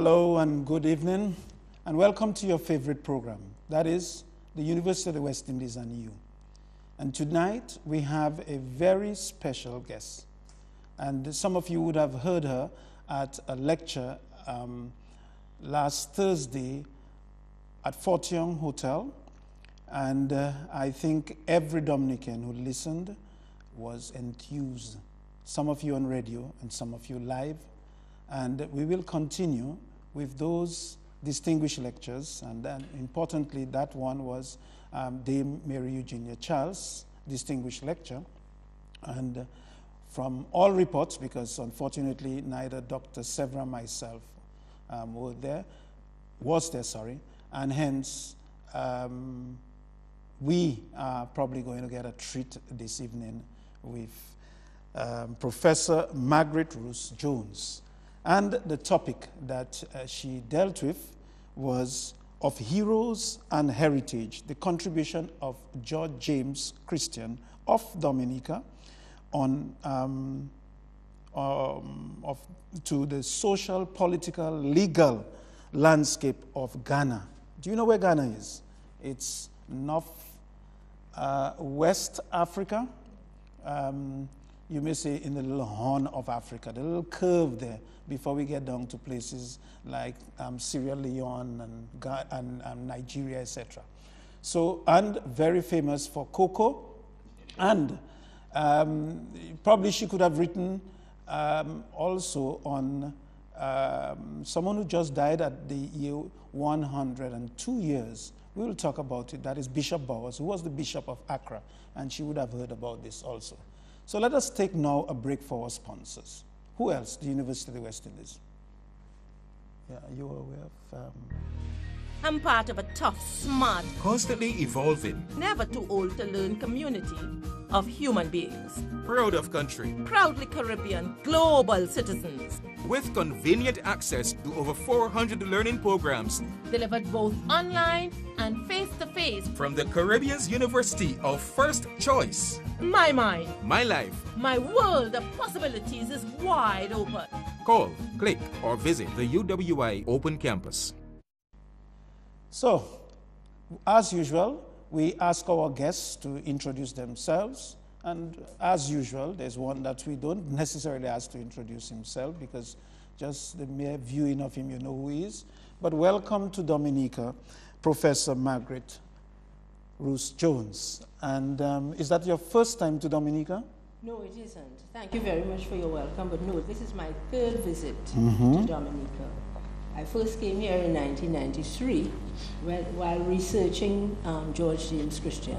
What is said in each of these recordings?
Hello and good evening, and welcome to your favorite program, that is the University of the West Indies and You. And tonight we have a very special guest, and some of you would have heard her at a lecture last Thursday at Fort Young Hotel, and I think every Dominican who listened was enthused. Some of you on radio and some of you live. And we will continue with those distinguished lectures. And then, importantly, that one was Dame Mary Eugenia Charles' distinguished lecture. And from all reports, because unfortunately neither Dr. Severin or myself was there, and hence we are probably going to get a treat this evening with Professor Margaret Rouse-Jones. And the topic that she dealt with was of heroes and heritage, the contribution of George James Christian of Dominica to the social, political, legal landscape of Ghana. Do you know where Ghana is? It's West Africa. You may say in the little horn of Africa, the little curve there, before we get down to places like Sierra Leone and Nigeria, etc. So, and very famous for cocoa, and probably she could have written also on someone who just died at the year 102 years. We will talk about it. That is Bishop Bowers, who was the Bishop of Accra, and she would have heard about this also. So let us take now a break for our sponsors. Who else? The University of the West Indies. Yeah, you are aware of... I'm part of a tough, smart, constantly evolving, never too old to learn community of human beings. proud of country, Proudly Caribbean, global citizens. with convenient access to over 400 learning programs Delivered both online and face-to-face. from the Caribbean's University of First Choice. My mind, My life. my world of possibilities is wide open. Call, click, or visit the UWI Open Campus. So, as usual, we ask our guests to introduce themselves. And as usual, there's one that we don't necessarily ask to introduce himself, because just the mere viewing of him, you know who he is. But welcome to Dominica, Professor Margaret Rouse-Jones. And is that your first time to Dominica? No, it isn't. Thank you very much for your welcome, but no, this is my third visit to Dominica. I first came here in 1993 while researching George James Christian.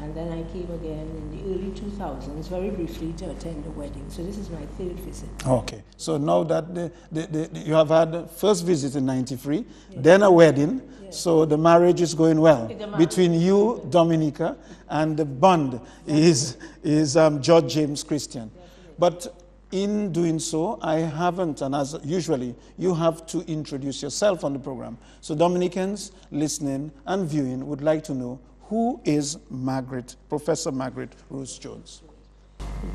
And then I came again in the early 2000s, very briefly, to attend a wedding. So this is my third visit. Okay. So now that you have had the first visit in 93, then a wedding, so the marriage is going well between you, Dominica, and the bond is George James Christian. But in doing so, I haven't, and as usually, you have to introduce yourself on the program. So Dominicans listening and viewing would like to know, who is Professor Margaret Rouse-Jones?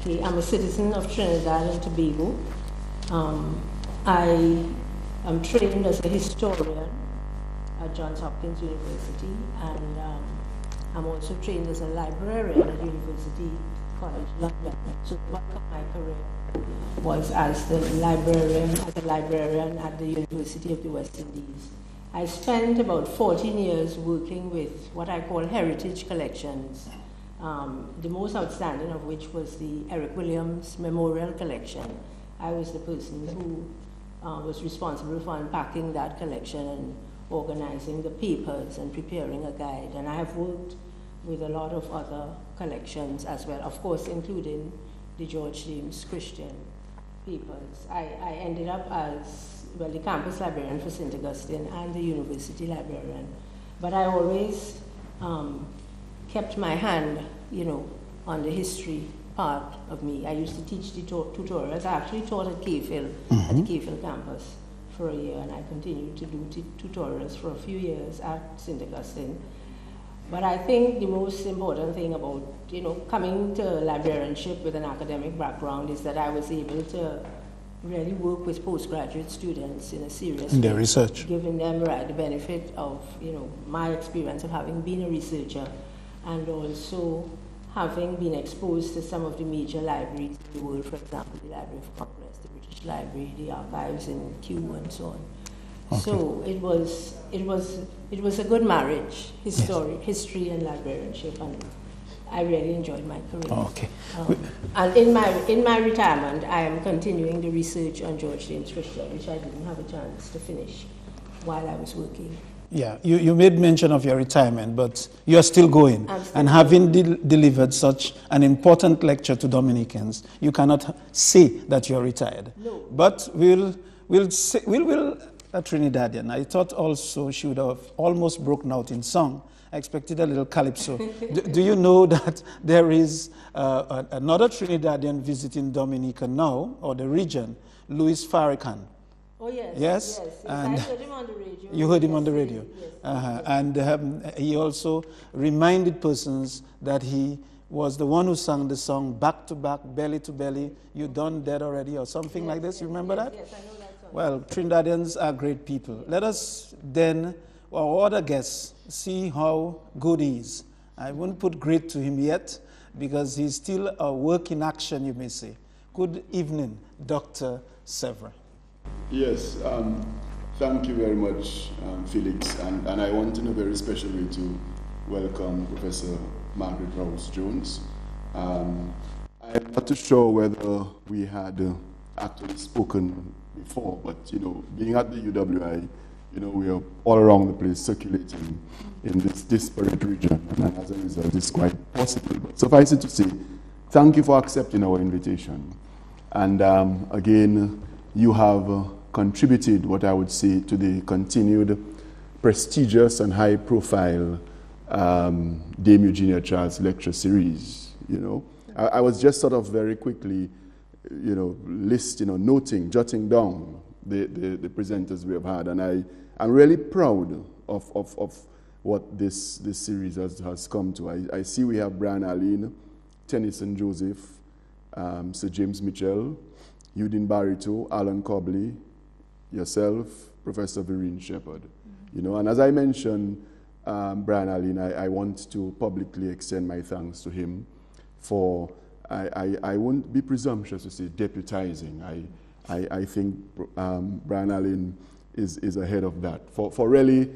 Okay, I'm a citizen of Trinidad and Tobago. I am trained as a historian at Johns Hopkins University, and I'm also trained as a librarian at University College London. So part of my career was as a librarian at the University of the West Indies. I spent about 14 years working with what I call heritage collections, the most outstanding of which was the Eric Williams Memorial Collection. I was the person who was responsible for unpacking that collection and organizing the papers and preparing a guide. And I have worked with a lot of other collections as well, of course, including the George James Christian papers. I ended up as the campus librarian for St. Augustine and the university librarian. But I always kept my hand, on the history part of me. I used to teach the tutorials. I actually taught at Cayfield, at the Cayfield campus for a year, and I continued to do tutorials for a few years at St. Augustine. But I think the most important thing about, coming to librarianship with an academic background is that I was able to really work with postgraduate students in a serious In their way, research. giving them the benefit of my experience of having been a researcher, and also having been exposed to some of the major libraries in the world, for example, the Library of Congress, the British Library, the archives in Kew, and so on. Okay. So it was a good marriage, history and librarianship, and I really enjoyed my career. Okay. And in my retirement, I am continuing the research on George James Fisher, which I didn't have a chance to finish while I was working. Yeah, you made mention of your retirement, but you are still going. And having delivered such an important lecture to Dominicans, you cannot say that you're retired. No. But we'll a Trinidadian. I thought also she would have almost broken out in song. I expected a little calypso. Do you know that there is another Trinidadian visiting Dominica now, or the region, Louis Farrakhan? Oh, yes. Yes? Yes. And I heard him on the radio. You heard him on the radio. Yes. And he also reminded persons that he was the one who sang the song Back to Back, Belly to Belly, You Done Dead Already, or something like this. You remember that? Yes, I know that song. Well, Trinidadians are great people. Let us then, our other guests, see how good he is. I wouldn't put great to him yet, because he's still a work in action, you may say. Good evening, Dr. Severin. Yes, thank you very much, Felix. And I want in a very special way to welcome Professor Margaret Rouse-Jones. I'm not too sure whether we had actually spoken before, but being at the UWI, we are all around the place circulating in this disparate region, and as a result, it's quite possible. But suffice it to say, thank you for accepting our invitation. And again, you have contributed, what I would say, to the continued prestigious and high-profile Dame Eugenia Charles lecture series. I was just sort of very quickly, jotting down the presenters we have had, and I'm really proud of what this series has come to. I see we have Brian Allen, Tennyson Joseph, Sir James Mitchell, Eugene Barito, Alan Cobley, yourself, Professor Vereen Shepherd. And as I mentioned, Brian Allen, I want to publicly extend my thanks to him for, I won't be presumptuous to say deputizing. I think Brian Allen is ahead of that for really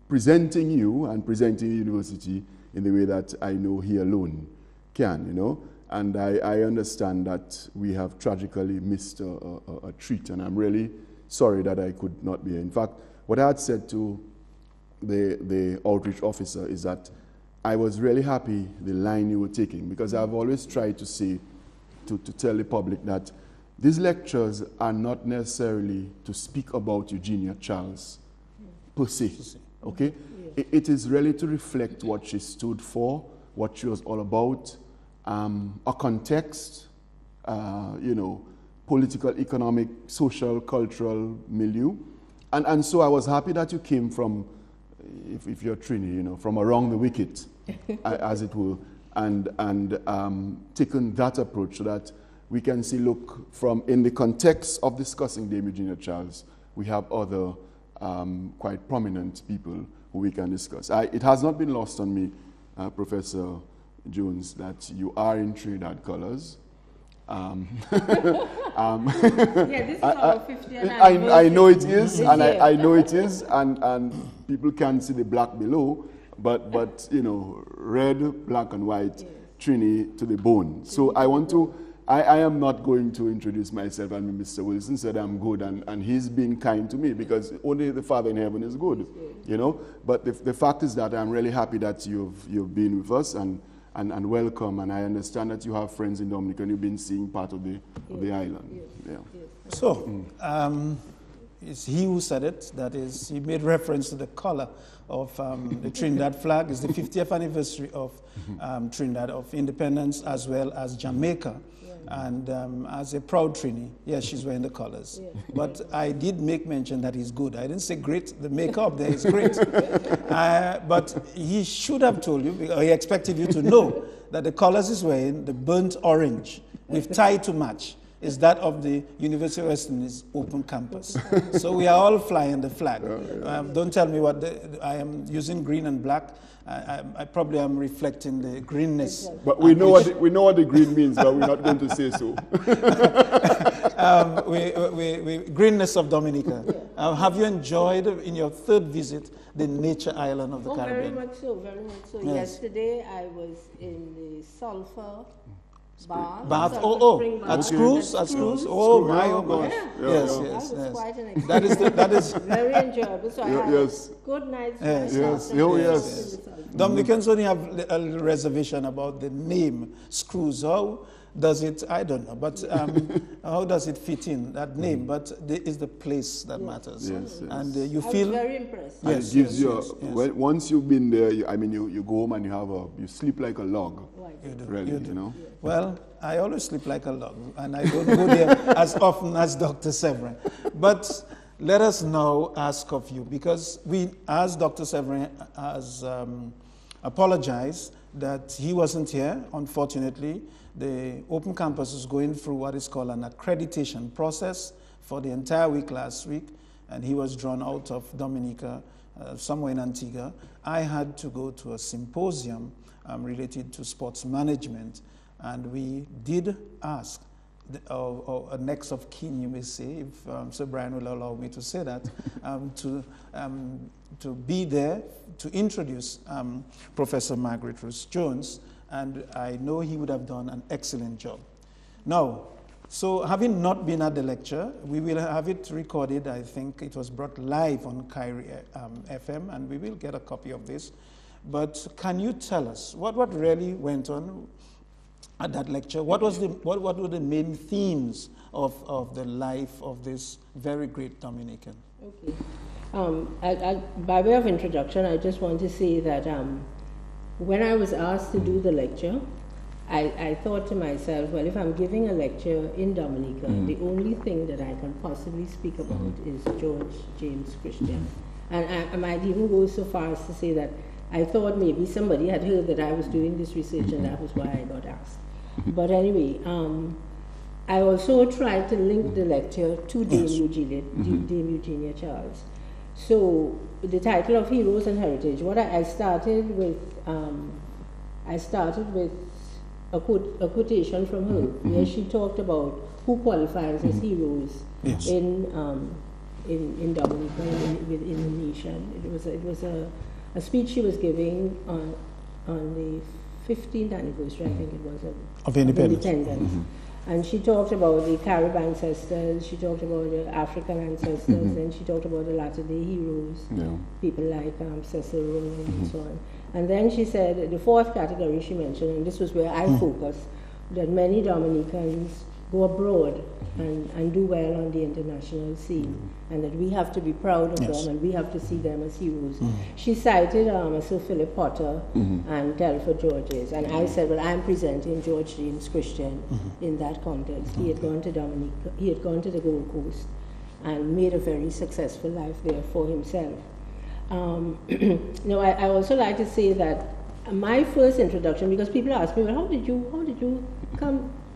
presenting you and presenting the university in the way that I know he alone can, And I understand that we have tragically missed a treat, and I'm really sorry that I could not be here. In fact, what I had said to the outreach officer is that I was really happy the line you were taking, because I've always tried to say, to tell the public that these lectures are not necessarily to speak about Eugenia Charles per se, okay? Yeah. It is really to reflect what she stood for, what she was all about, a context, political, economic, social, cultural milieu. And so I was happy that you came from, if you're Trini, from around the wicket, as it were, and taken that approach so that we can see, look, from in the context of discussing Dame Eugenia Charles, we have other quite prominent people who we can discuss. It has not been lost on me, Professor Jones, that you are in Trinidad colors. Yeah, this is our 50th anniversary. I know it is, and I know it is, and people can see the black below, but red, black, and white, yes. Trini to the bone. So I am not going to introduce myself, and Mr. Wilson said I'm good, and he's being kind to me, because only the Father in heaven is good, But the fact is that I'm really happy that you've been with us, and welcome, and I understand that you have friends in Dominica, and you've been seeing part of the island. Yes. Yeah. Yes. So, it's he who said it, that is, he made reference to the color of the Trinidad flag. It's the 50th anniversary of Trinidad, of independence, as well as Jamaica. And as a proud Trini, yes, she's wearing the colors. Yeah. But I did make mention that he's good. I didn't say great. The makeup there is great. But he should have told you, or he expected you to know, that the colors he's wearing, the burnt orange, with tie to match. is that of the University of West Indies Open Campus. So we are all flying the flag. Don't tell me what I am using green and black. I probably am reflecting the greenness. But we know what the green means, but we're not going to say so. Greenness of Dominica. Have you enjoyed, in your third visit, the nature island of the Caribbean? Very much so, very much so. Yes. Yesterday I was in the sulfur bath. At Screws? Oh my, oh gosh. Yes. That was quite an experience. That is very enjoyable. So I had a good night's rest. Yes. Dominicans only have a little reservation about the name Screws. How does it, I don't know, but how does it fit in, that name? But it's the place that matters. Yes. And you I feel... was very impressed. Yes, it gives well, once you've been there, you go home and you sleep like a log. Right. You do. Really, you know? Well, I always sleep like a log, and I don't go there as often as Dr. Severin. But let us now ask of you, because as Dr. Severin has apologized that he wasn't here, unfortunately, the Open Campus is going through what is called an accreditation process for the entire week last week, and he was drawn out of Dominica, somewhere in Antigua. I had to go to a symposium related to sports management, and we did ask a next of kin, you may say, if Sir Brian will allow me to say that, to be there to introduce Professor Margaret Rouse-Jones, and I know he would have done an excellent job. Now, so having not been at the lecture, we will have it recorded. I think it was brought live on Kyrie FM, and we will get a copy of this. But can you tell us what really went on at that lecture? What were the main themes of the life of this very great Dominican? Okay. By way of introduction, I just want to say that when I was asked to do the lecture, I thought to myself, well, if I'm giving a lecture in Dominica, the only thing that I can possibly speak about is George James Christian. And I might even go so far as to say that I thought maybe somebody had heard that I was doing this research and that was why I got asked. But anyway, I also tried to link the lecture to Dame Eugenia Charles. So the title of Heroes and Heritage, I started with a quotation from her, where she talked about who qualifies as heroes in Dominica, in the nation. It was a speech she was giving on the 15th anniversary, I think it was, of independence. And she talked about the Carib ancestors, she talked about the African ancestors, and she talked about the Latter-day heroes, people like Severin and so on. And then she said the fourth category she mentioned, and this was where I focused, that many Dominicans go abroad and do well on the international scene, and that we have to be proud of them and we have to see them as heroes. She cited Sir Philip Potter and Telford Georges, and I said, well, I'm presenting George James Christian in that context. He had gone to Dominica, he had gone to the Gold Coast and made a very successful life there for himself. I also like to say that my first introduction, because people ask me, well, how did you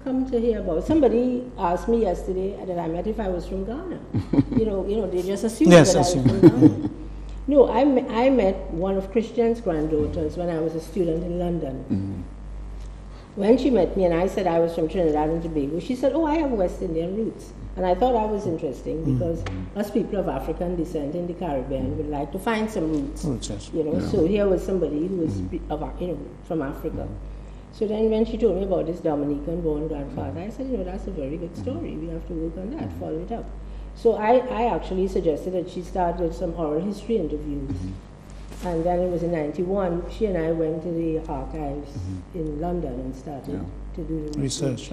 come to hear about it? Somebody asked me yesterday that I met if I was from Ghana. They just assumed that I was from Ghana. No, I met one of Christian's granddaughters when I was a student in London. When she met me and I said I was from Trinidad and Tobago, she said, oh, I have West Indian roots. And I thought that was interesting because us people of African descent in the Caribbean would like to find some roots. So here was somebody who was from Africa. So then when she told me about this Dominican-born grandfather, I said, that's a very good story. We have to work on that, follow it up. So I actually suggested that she start with some oral history interviews. And then it was in 91, she and I went to the archives in London and started to do the research.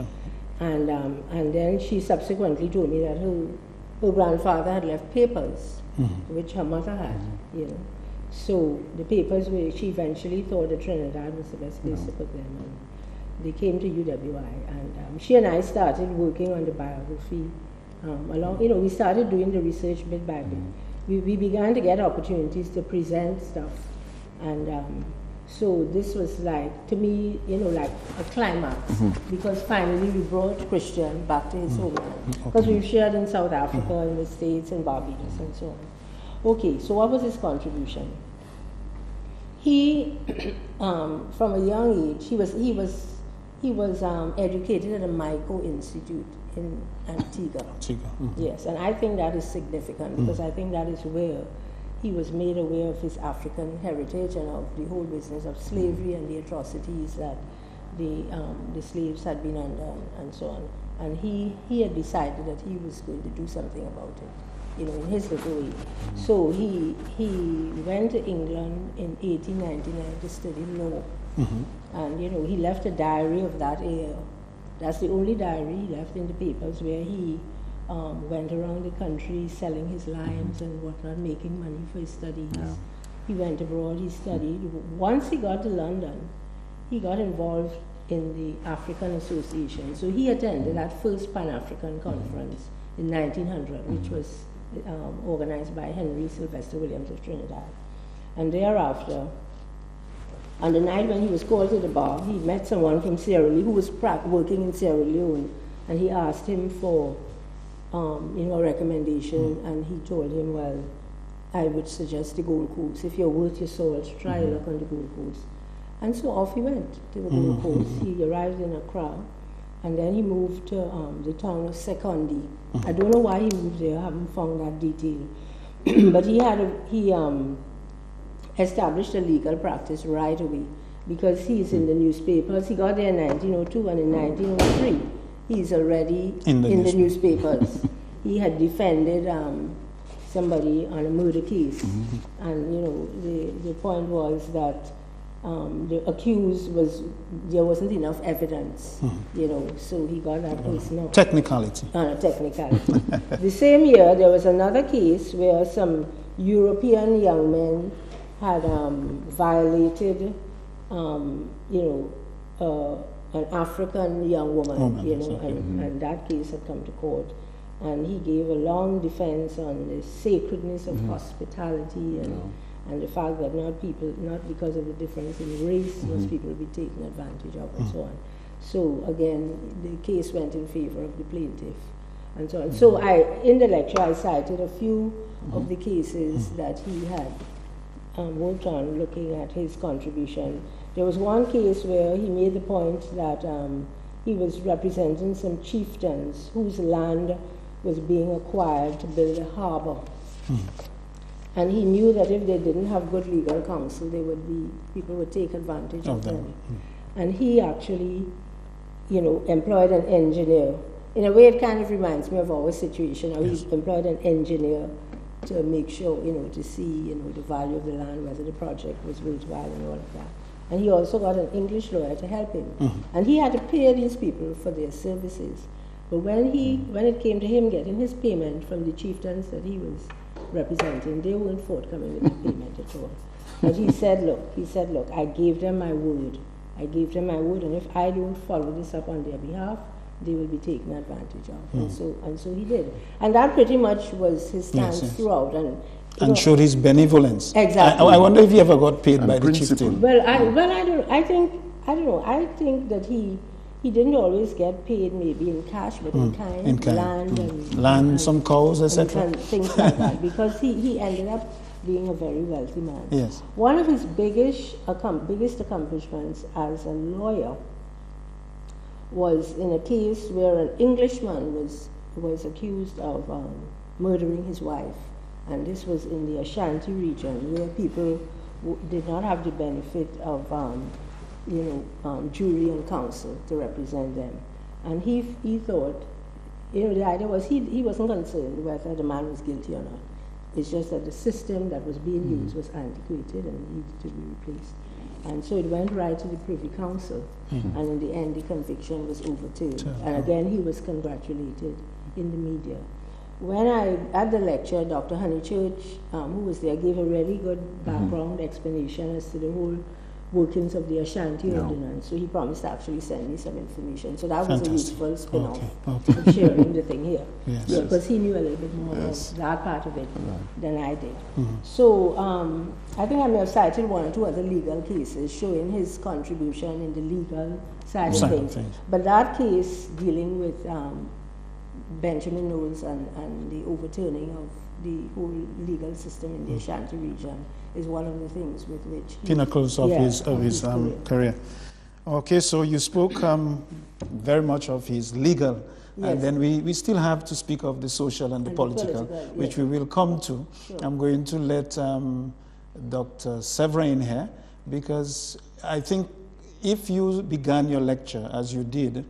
And then she subsequently told me that her grandfather had left papers, which her mother had, So the papers, she eventually thought that Trinidad was the best place to put them. And they came to UWI, and she and I started working on the biography. We started doing the research bit by bit. We began to get opportunities to present stuff, and So this was like, to me, like a climax, because finally we brought Christian back to his homeland. Because we've shared in South Africa, in the States, in Barbados, and so on. Okay, so what was his contribution? He, from a young age, he was educated at a Maico Institute in Antigua. Yes, and I think that is significant, because I think that is where he was made aware of his African heritage and of the whole business of slavery and the atrocities that the slaves had been under, and so on. And he had decided that he was going to do something about it, in his little way. So he went to England in 1899 to study law. And he left a diary of that year. That's the only diary he left in the papers, where he went around the country selling his lines and whatnot, making money for his studies. Yeah. He went abroad, he studied. Once he got to London, he got involved in the African Association. So he attended that first Pan-African conference in 1900, which was organized by Henry Sylvester Williams of Trinidad. And thereafter, on the night when he was called to the bar, he met someone from Sierra Leone who was working in Sierra Leone, and he asked him for a recommendation, and he told him, well, I would suggest the Gold Coast. If you're worth your salt, try your luck on the Gold Coast. And so off he went to the Gold Coast. He arrived in Accra, and then he moved to the town of Secondi. I don't know why he moved there, I haven't found that detail. But he established a legal practice right away, because he's in the newspapers. He got there in 1902, and in 1903, he's already in the newspapers. He had defended somebody on a murder case, and the point was that the accused there wasn't enough evidence, so he got that person off. Technicality. Technicality. The same year, there was another case where some European young men had violated, an African young woman, and that case had come to court. And he gave a long defense on the sacredness of hospitality and the fact that not because of the difference in race, must people be taken advantage of, and so on. So again, the case went in favor of the plaintiff, and so on. So in the lecture, I cited a few of the cases that he had worked on, looking at his contribution. There was one case where he made the point that he was representing some chieftains whose land was being acquired to build a harbor. And he knew that if they didn't have good legal counsel, people would take advantage of them. And he actually, employed an engineer. In a way, it kind of reminds me of our situation. Now, he employed an engineer to make sure, to see, the value of the land, whether the project was worthwhile and all of that. And he also got an English lawyer to help him. And he had to pay these people for their services. But when it came to him getting his payment from the chieftains that he was representing, they weren't forthcoming with the payment at all. But he said, look, I gave them my word. And if I don't follow this up on their behalf, they will be taken advantage of. And so he did. And that pretty much was his stance throughout. And showed his benevolence. Exactly. I wonder if he ever got paid by the chieftain. Well, I think that he didn't always get paid, maybe in cash, but in kind, land, and some cows, etc. And things like that, because he ended up being a very wealthy man. Yes. One of his biggest accomplishments as a lawyer was in a case where an Englishman was accused of murdering his wife. And this was in the Ashanti region, where people did not have the benefit of, jury and counsel to represent them. And he thought, the idea was he wasn't concerned whether the man was guilty or not. It's just that the system that was being used was antiquated and needed to be replaced. And so it went right to the Privy Council, and in the end, the conviction was overturned. And again, he was congratulated in the media. At the lecture, Dr. Honeychurch, who was there, gave a really good background explanation as to the whole workings of the Ashanti Yeah. Ordinance. So he promised to actually send me some information. So that was a Fantastic. useful spin-off Okay. of sharing the thing here. Yes. Yeah, because he knew a little bit more Yes. of that part of it than I did. Mm-hmm. So I think I may have cited one or two other legal cases showing his contribution in the legal side Side of of things. things. But that case dealing with Benjamin Knowles and the overturning of the whole legal system in the Ashanti region is one of the things with which Pinnacles of yeah, his career. Okay, so you spoke very much of his legal, Yes. and then we still have to speak of the social and the political, which yes. we will come to. Sure. I'm going to let Dr. Severin here, because I think if you began your lecture, as you did,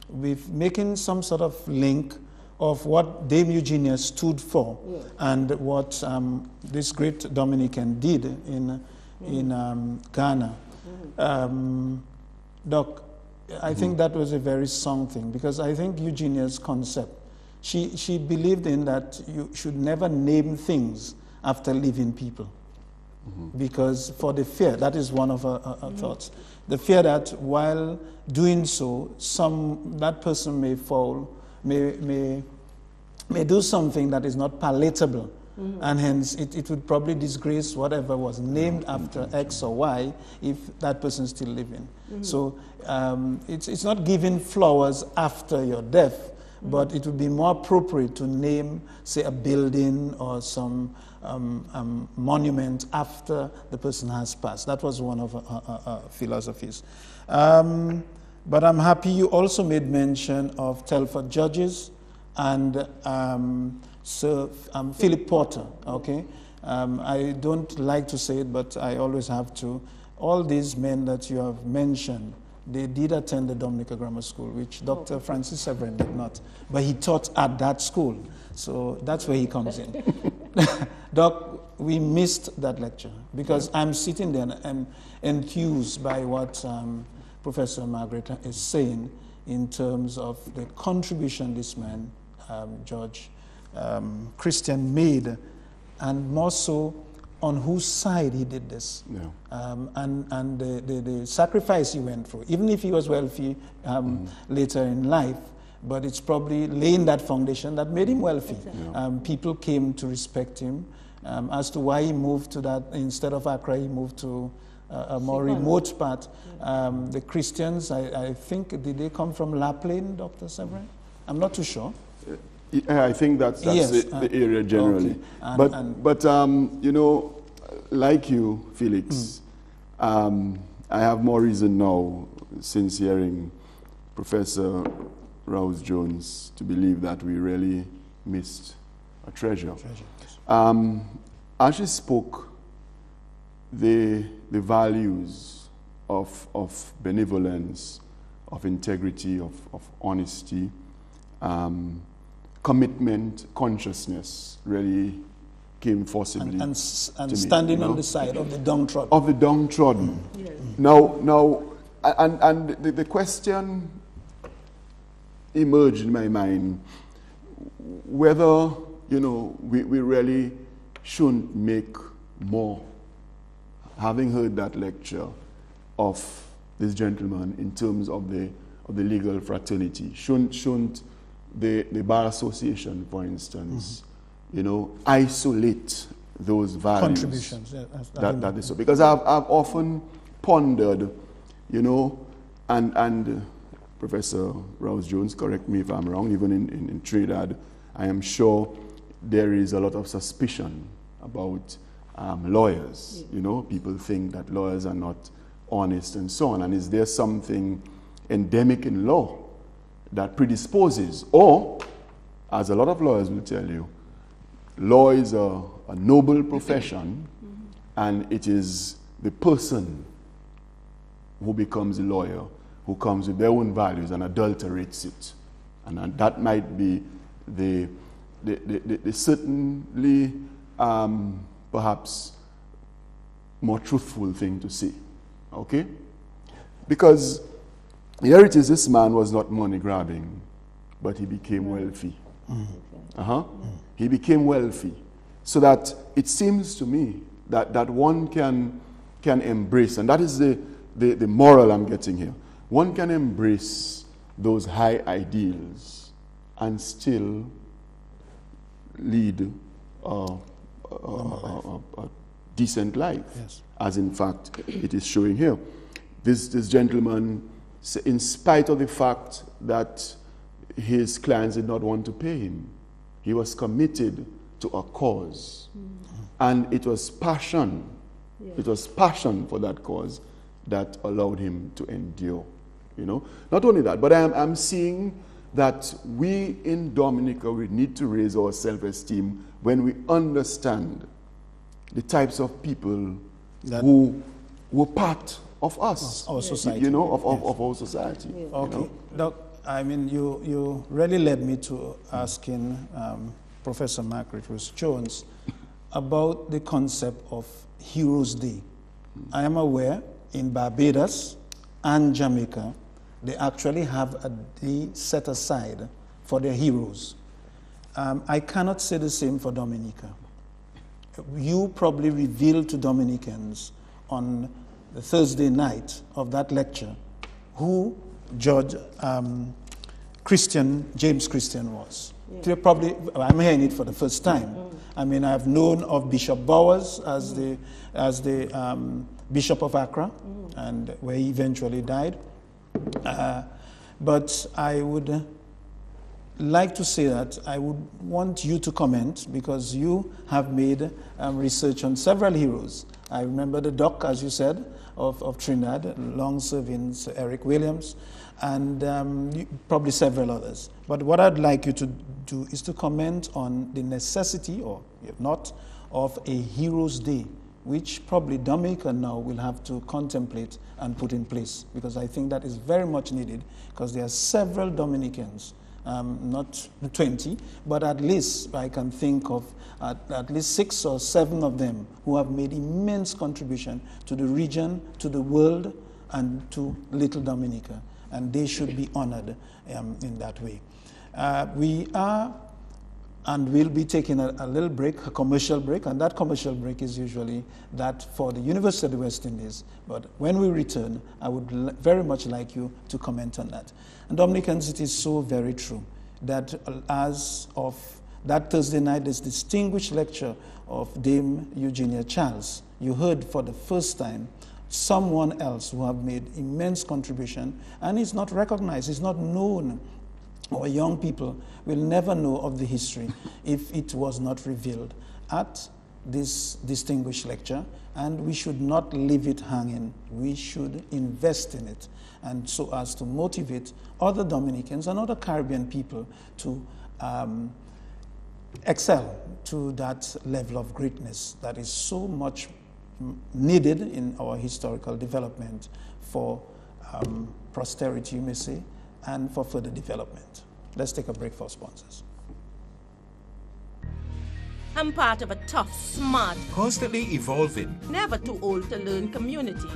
with making some sort of link of what Dame Eugenia stood for, Yes. and what this great Dominican did in Ghana. Doc, I think that was a very strong thing, because I think Eugenia's concept, she believed in that you should never name things after living people. Because for the fear, that is one of her thoughts, the fear that while doing so, that person may fall, may do something that is not palatable, and hence it would probably disgrace whatever was named after X or Y if that person is still living. So it's not giving flowers after your death, but it would be more appropriate to name, say, a building or some monument after the person has passed. That was one of her philosophies. But I'm happy you also made mention of Telford Judges and Sir Philip Porter, okay? I don't like to say it, but I always have to. All these men that you have mentioned, they did attend the Dominica Grammar School, which Dr. Francis Severin did not. But he taught at that school, so that's where he comes in. Doc, we missed that lecture, because I'm sitting there and enthused by what Professor Margaret is saying in terms of the contribution this man, George Christian, made, and more so on whose side he did this, and the sacrifice he went through, even if he was wealthy later in life, but it's probably laying that foundation that made him wealthy. People came to respect him. As to why he moved to that, instead of Accra, he moved to a more remote part. The Christians, I think, did they come from La Plaine, Dr. Severin? I'm not too sure. I think that's Yes, the area generally. Okay. But you know, like you, Felix, I have more reason now, since hearing Professor Rouse-Jones, to believe that we really missed a treasure. As she spoke, the values of benevolence, of integrity, of honesty, commitment, consciousness really came forcibly and to standing me, on the side of the downtrodden. of the downtrodden. Yes. Now, and the question emerged in my mind whether, you know, we really shouldn't make more, having heard that lecture of this gentleman in terms of the legal fraternity. Shouldn't the Bar Association, for instance, you know, isolate those values Contributions. Yeah, that is so. Because I've often pondered, you know, and Professor Rouse-Jones, correct me if I'm wrong, even in Trinidad, I am sure there is a lot of suspicion about lawyers. You know, people think that lawyers are not honest and so on. And is there something endemic in law that predisposes, or, as a lot of lawyers will tell you, law is a noble profession, and it is the person who becomes a lawyer who comes with their own values and adulterates it. And that might be the certainly perhaps more truthful thing to say. Okay? Because here it is, this man was not money grabbing, but he became wealthy. He became wealthy. So that it seems to me that one can can embrace, and that is the moral I'm getting here, one can embrace those high ideals and still lead a decent life, yes, as in fact it is showing here. This gentleman, in spite of the fact that his clients did not want to pay him, he was committed to a cause. And it was passion. Yeah. It was passion for that cause that allowed him to endure. You know, not only that, but I'm seeing that we in Dominica, we need to raise our self-esteem when we understand the types of people who were part of us, our society, you know, of our society. Yeah. Okay, you know? Doc, I mean, you really led me to asking Professor Margaret Rouse-Jones about the concept of Heroes Day. I am aware in Barbados and Jamaica, they actually have a day set aside for their heroes. I cannot say the same for Dominica. You probably revealed to Dominicans on the Thursday night of that lecture who Judge James Christian was. Yeah. Probably, I'm hearing it for the first time. I mean, I've known of Bishop Bowers as the Bishop of Accra, and where he eventually died. But I would like to say that I would want you to comment, because you have made research on several heroes. I remember the Doc, as you said, of Trinidad, long-serving Sir Eric Williams, and probably several others. But what I'd like you to do is to comment on the necessity, or if not, of a Heroes Day, which probably Dominica now will have to contemplate and put in place, because I think that is very much needed, because there are several Dominicans, not 20, but at least I can think of at least 6 or 7 of them who have made immense contribution to the region, to the world, and to Little Dominica, and they should be honored in that way. We are and we'll be taking a little break, a commercial break, and that commercial break is usually that for the University of the West Indies. But when we return, I would very much like you to comment on that. And Dominicans, it is so very true that as of that Thursday night, this distinguished lecture of Dame Eugenia Charles, you heard for the first time someone else who have made immense contribution, and is not recognized, is not known. Our young people will never know of the history if it was not revealed at this distinguished lecture, and we should not leave it hanging. We should invest in it, and so as to motivate other Dominicans and other Caribbean people to excel to that level of greatness that is so much needed in our historical development for posterity, you may say, and for further development. Let's take a break for sponsors. I'm part of a tough, smart, Constantly evolving, never too old to learn community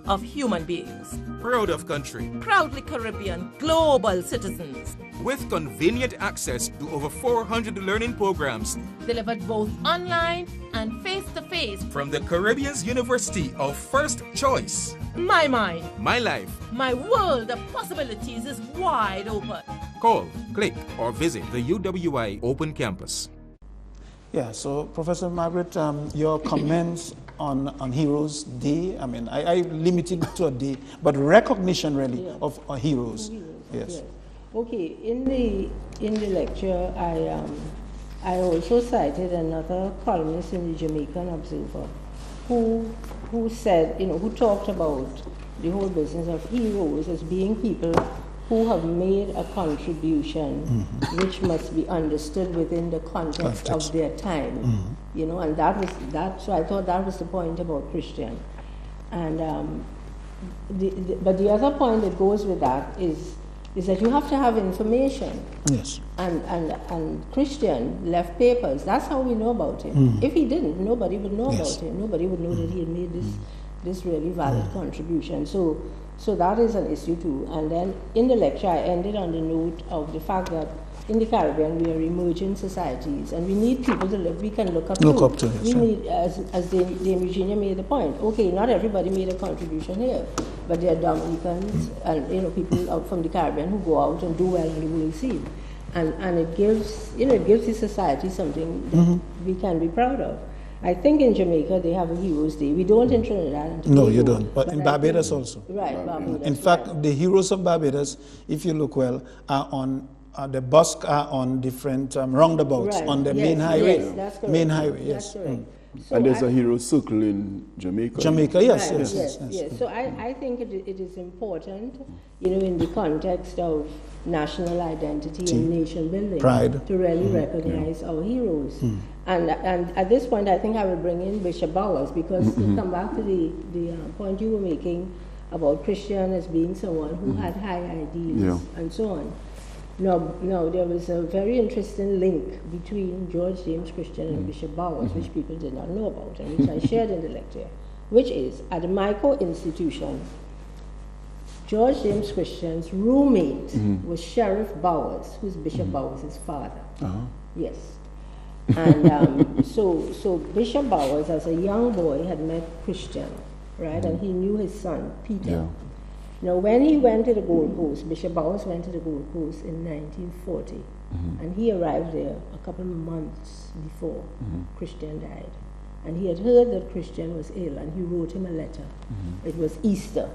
of human beings. proud of country, Proudly Caribbean, global citizens. with convenient access to over 400 learning programs Delivered both online and face-to-face. from the Caribbean's University of First Choice. My mind, My life. my world of possibilities is wide open. Call, click, or visit the UWI Open Campus. Yeah, so Professor Margaret, your comments on Heroes Day, I mean, I limited it to a day, but recognition really of our heroes. Yes. Okay, in the lecture, I also cited another columnist in the Jamaican Observer who said, who talked about the whole business of heroes as being people who have made a contribution which must be understood within the context of their time, and so I thought that was the point about Christian. And but the other point that goes with that is that you have to have information. Yes. And Christian left papers. That's how we know about him. If he didn't, nobody would know about him. Nobody would know that he had made this really valid contribution. So that is an issue too. And then in the lecture, I ended on the note of the fact that in the Caribbean, we are emerging societies, and we need people to live. We can look up to. Yes, we need, as Dame Eugenia made the point. Okay, not everybody made a contribution here, but there are Dominicans and people out from the Caribbean who go out and do well on the world scene, and it gives the society something that we can be proud of. I think in Jamaica they have a Heroes Day. We don't in Trinidad and Tobago. No, you don't. But in Barbados also. Right, Barbados. In fact, the heroes of Barbados, if you look well, are on the busk are on different roundabouts on the main highway. Yes, that's correct. Main highway, yes. That's correct. So and there's a hero circle in Jamaica. Jamaica, yes, right, yes. So I think it is important, in the context of national identity and nation building, pride, to really recognize our heroes. And at this point, I think I will bring in Bishop Bowers, because to come back to the point you were making about Christian as being someone who had high ideals and so on. Now, there was a very interesting link between George James Christian and Bishop Bowers, which people did not know about, and which I shared in the lecture, which is, at the Michael Institution, George James Christian's roommate was Sheriff Bowers, who's Bishop Bowers' father. Yes. And so Bishop Bowers, as a young boy, had met Christian, right? And he knew his son, Peter. Yeah. Now, when he went to the Gold Coast, Bishop Bowers went to the Gold Coast in 1940, and he arrived there a couple of months before Christian died. And he had heard that Christian was ill, and he wrote him a letter. It was Easter.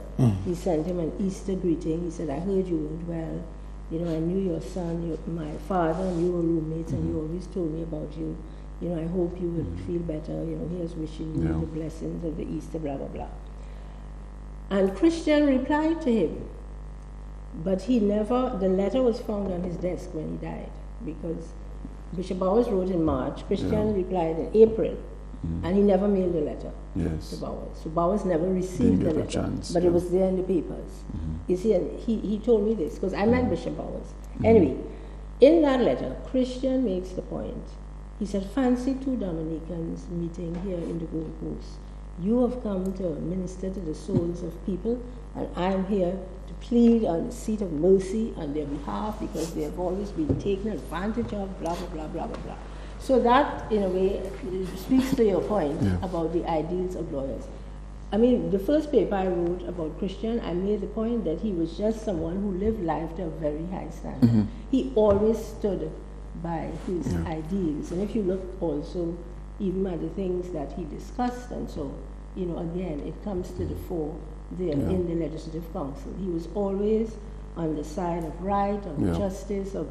He sent him an Easter greeting. He said, I heard you weren't well. I knew your son, my father, and you were roommates, and you always told me about you. I hope you would feel better. Here's wishing you the blessings of the Easter, blah, blah, blah. And Christian replied to him, but the letter was found on his desk when he died, because Bishop Bowers wrote in March, Christian replied in April, and he never mailed the letter to Bowers. So Bowers never received the letter, but it was there in the papers. You see, and he told me this, because I met Bishop Bowers. Anyway, in that letter, Christian makes the point. He said, fancy two Dominicans meeting here in the Gold Coast. You have come to minister to the souls of people, and I am here to plead on the seat of mercy on their behalf, because they have always been taken advantage of, blah, blah, blah, blah, blah, blah. So that, in a way, speaks to your point about the ideals of lawyers. I mean, the first paper I wrote about Christian, I made the point that he was just someone who lived life to a very high standard. He always stood by his ideals. And if you look also even at the things that he discussed, and so, again, it comes to the fore there in the Legislative Council. He was always on the side of right, of justice, of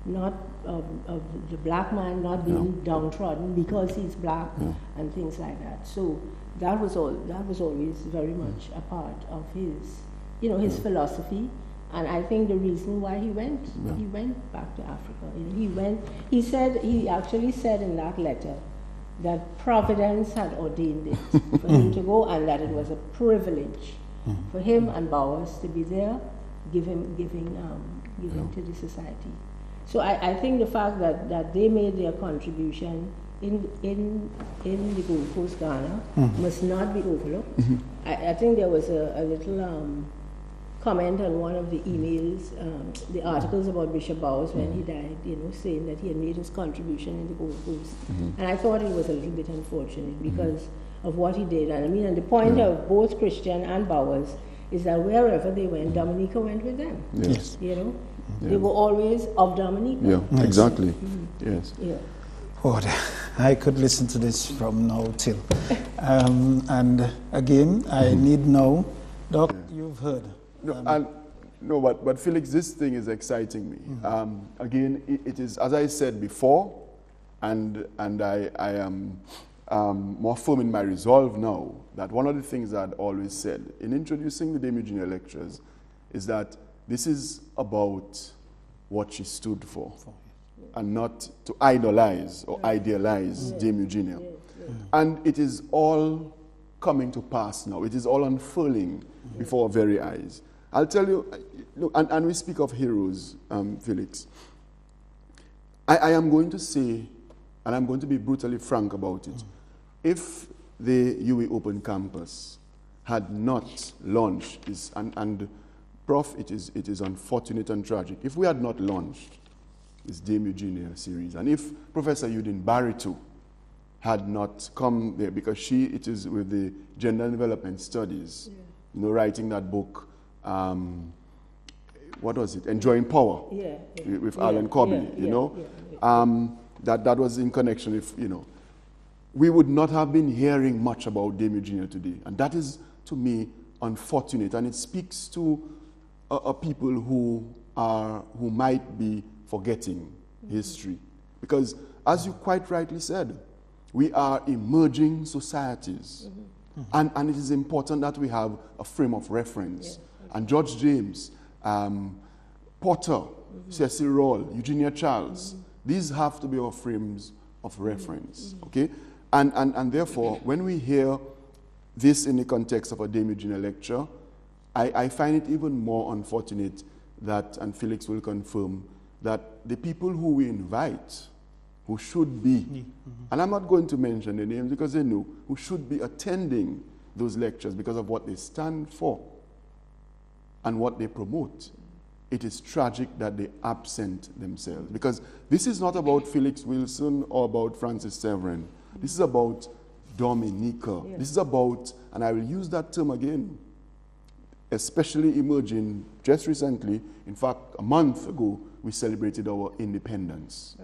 the black man not being downtrodden because he's black and things like that. So that was always very much a part of his, his philosophy. And I think the reason why he went back to Africa. He actually said in that letter that Providence had ordained it for him to go, and that it was a privilege for him and Bowers to be there, giving to the society. So I think the fact that they made their contribution in the Gold Coast, Ghana, must not be overlooked. I think there was a little comment on one of the emails, the articles about Bishop Bowers when he died, saying that he had made his contribution in the Gold Coast. And I thought it was a little bit unfortunate because of what he did. And I mean, and the point of both Christian and Bowers is that wherever they went, Dominica went with them. Yes. They were always of Dominica. Yeah, exactly. Yes. Yeah. Oh, I could listen to this from now till. And again, I need know, Doc, you've heard. But Felix, this thing is exciting me. Again, it is, as I said before, and I am more firm in my resolve now, that one of the things I'd always said in introducing the Dame Eugenia lectures is that this is about what she stood for, and not to idolize or idealize Dame Eugenia. And it is all coming to pass now. It is all unfurling before our very eyes. I'll tell you, look, and we speak of heroes, Felix. I am going to say, and I'm going to be brutally frank about it, if the UWI Open Campus had not launched this, and Prof, it is unfortunate and tragic, if we had not launched this Dame Eugenia series. And if Professor Eudine Barito had not come there, because it is with the Gender and Development Studies, you know, writing that book, what was it? Enjoying Power, with Alan Cobley, you know. That was in connection with, you know, we would not have been hearing much about Dame Eugenia today. And that is, to me, unfortunate. And it speaks to people who might be forgetting history. Because, as you quite rightly said, we are emerging societies. And it is important that we have a frame of reference. And George James, Potter, Cecil Roll, Eugenia Charles, these have to be our frames of reference, okay? And therefore, when we hear this in the context of a Dame Eugenia lecture, I find it even more unfortunate that, and Felix will confirm, that the people who we invite, who should be, and I'm not going to mention their names because they know, who should be attending those lectures because of what they stand for and what they promote, it is tragic that they absent themselves. Because this is not about Felix Wilson or about Francis Severin. This is about Dominica. This is about, and I will use that term again, especially emerging just recently. In fact, a month ago, we celebrated our independence.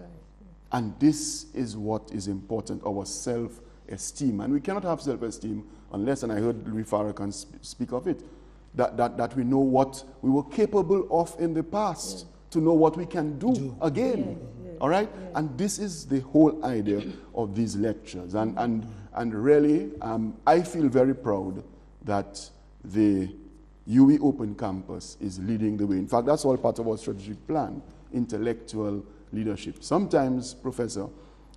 And this is what is important, our self-esteem. And we cannot have self-esteem unless, and I heard Louis Farrakhan speak of it, that we know what we were capable of in the past, to know what we can do again. All right? And this is the whole idea of these lectures. And really, I feel very proud that the UWI Open Campus is leading the way. In fact, that's all part of our strategic plan, intellectual leadership. Sometimes, Professor,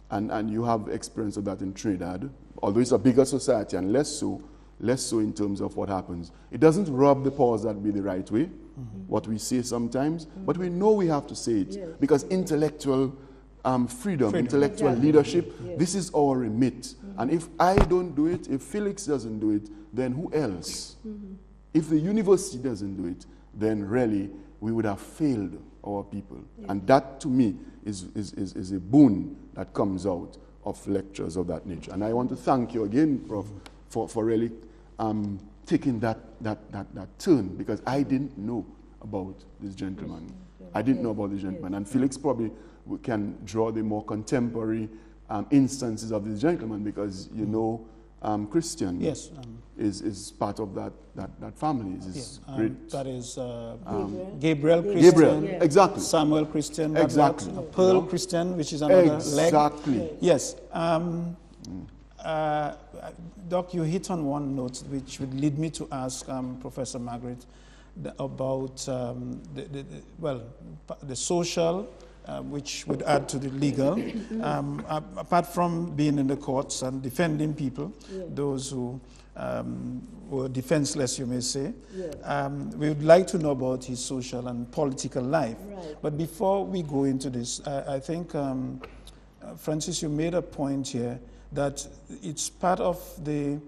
and you have experience of that in Trinidad, although it's a bigger society and less so in terms of what happens. It doesn't rub the powers that be the right way, what we say sometimes, but we know we have to say it because intellectual freedom, intellectual leadership, this is our remit. And if I don't do it, if Felix doesn't do it, then who else? If the university doesn't do it, then really we would have failed our people. And that, to me, is a boon that comes out of lectures of that nature. And I want to thank you again, Prof, for really taking that turn, because I didn't know about this gentleman. I didn't know about this gentleman. And Felix probably can draw the more contemporary instances of this gentleman, because you know Christian is part of that family. Great, that is Gabriel Christian. Exactly. Samuel Christian. Exactly. Pearl Christian, which is another leg. Exactly. Yes. Doc, you hit on one note which would lead me to ask Professor Margaret about the social, which would add to the legal. Apart from being in the courts and defending people, those who were defenseless, you may say, we would like to know about his social and political life. But before we go into this, I think, Francis, you made a point here that it's part of the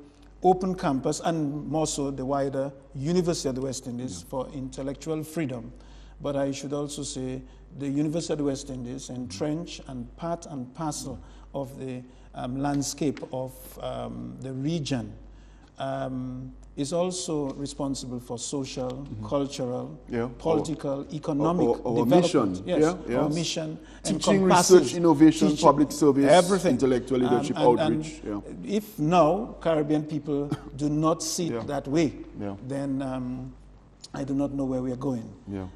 open campus and more so the wider University of the West Indies for intellectual freedom. But I should also say the University of the West Indies, entrenched and part and parcel of the landscape of the region, is also responsible for social, cultural, political, economic development. Mission. Our mission. Teaching, research, innovation, public service, everything. Intellectual leadership, outreach. If now Caribbean people do not see it that way, then I do not know where we are going.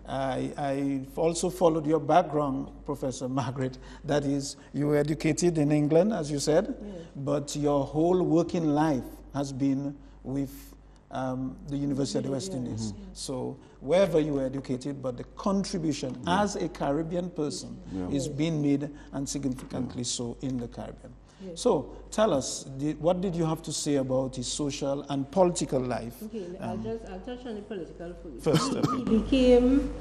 I also followed your background, Professor Margaret. That is, you were educated in England, as you said, but your whole working life has been with the University of the West Indies. So wherever you were educated, but the contribution as a Caribbean person is being made, and significantly so, in the Caribbean. So tell us, what did you have to say about his social and political life? Okay, I'll touch on the political first. He became,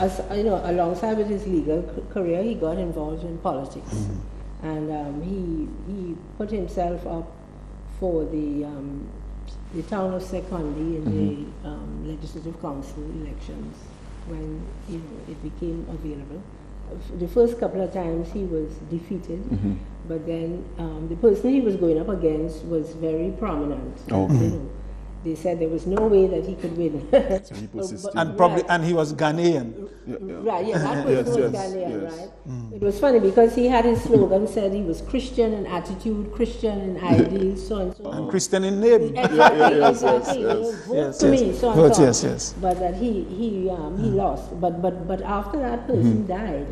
as you know, alongside with his legal career, he got involved in politics, and he put himself up for the town of Secondi in the Legislative Council elections when it became available, the first couple of times he was defeated, but then the person he was going up against was very prominent. Okay. You know, they said there was no way that he could win. So he persisted. And probably, and he was Ghanaian. Right, yeah, that person was Ghanaian, yes. right? It was funny because he had his slogan said he was Christian in attitude, Christian in ideals, so and so. And Christian in name. Exactly. You know, vote for me, so and Vote, so. yes. But that he lost. But after that person died,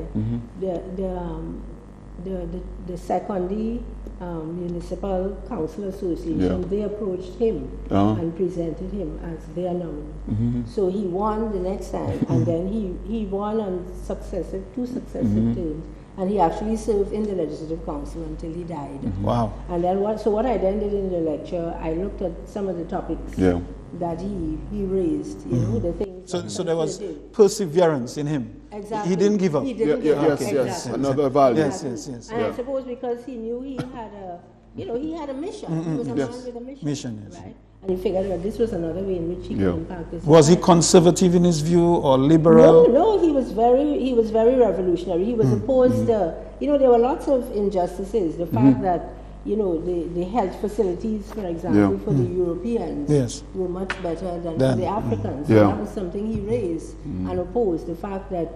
the Secondi Municipal Council Association, they approached him and presented him as their nominee. So he won the next time, and then he won on two successive terms, and he actually served in the Legislative Council until he died. Wow. And then what I then did in the lecture, I looked at some of the topics that he raised, you know, the things. So there was perseverance in him. Exactly. He didn't give up. He didn't give up. Yes. Exactly. Another value. Yes. And I suppose because he knew he had a mission. He was a man with a mission. Yes. Right? And he figured that this was another way in which he could impact this. Was he conservative in his view or liberal? No, he was very revolutionary. He was opposed to, you know, there were lots of injustices. The fact that, you know, the health facilities, for example, for the Europeans were much better than for the Africans. So that was something he raised and opposed. The fact that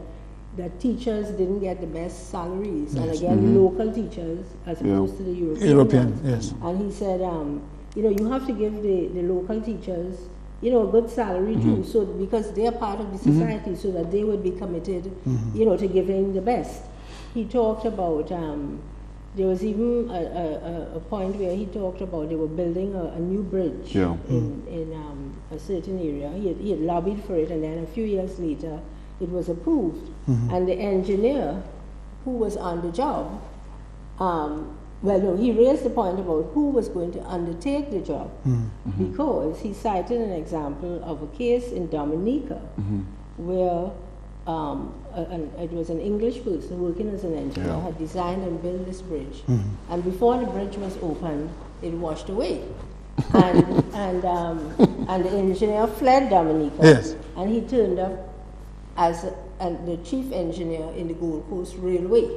teachers didn't get the best salaries, and again, local teachers as opposed to the European ones. Yes. And he said, you know, you have to give the local teachers, you know, a good salary too, so because they are part of the society, so that they would be committed, you know, to giving the best. He talked about, there was even a point where he talked about they were building a new bridge in a certain area. He had lobbied for it, and then a few years later, it was approved. And the engineer who was on the job, he raised the point about who was going to undertake the job, because he cited an example of a case in Dominica where it was an English person working as an engineer had designed and built this bridge, and before the bridge was opened, it washed away. and the engineer fled Dominica, and he turned up as the chief engineer in the Gold Coast Railway.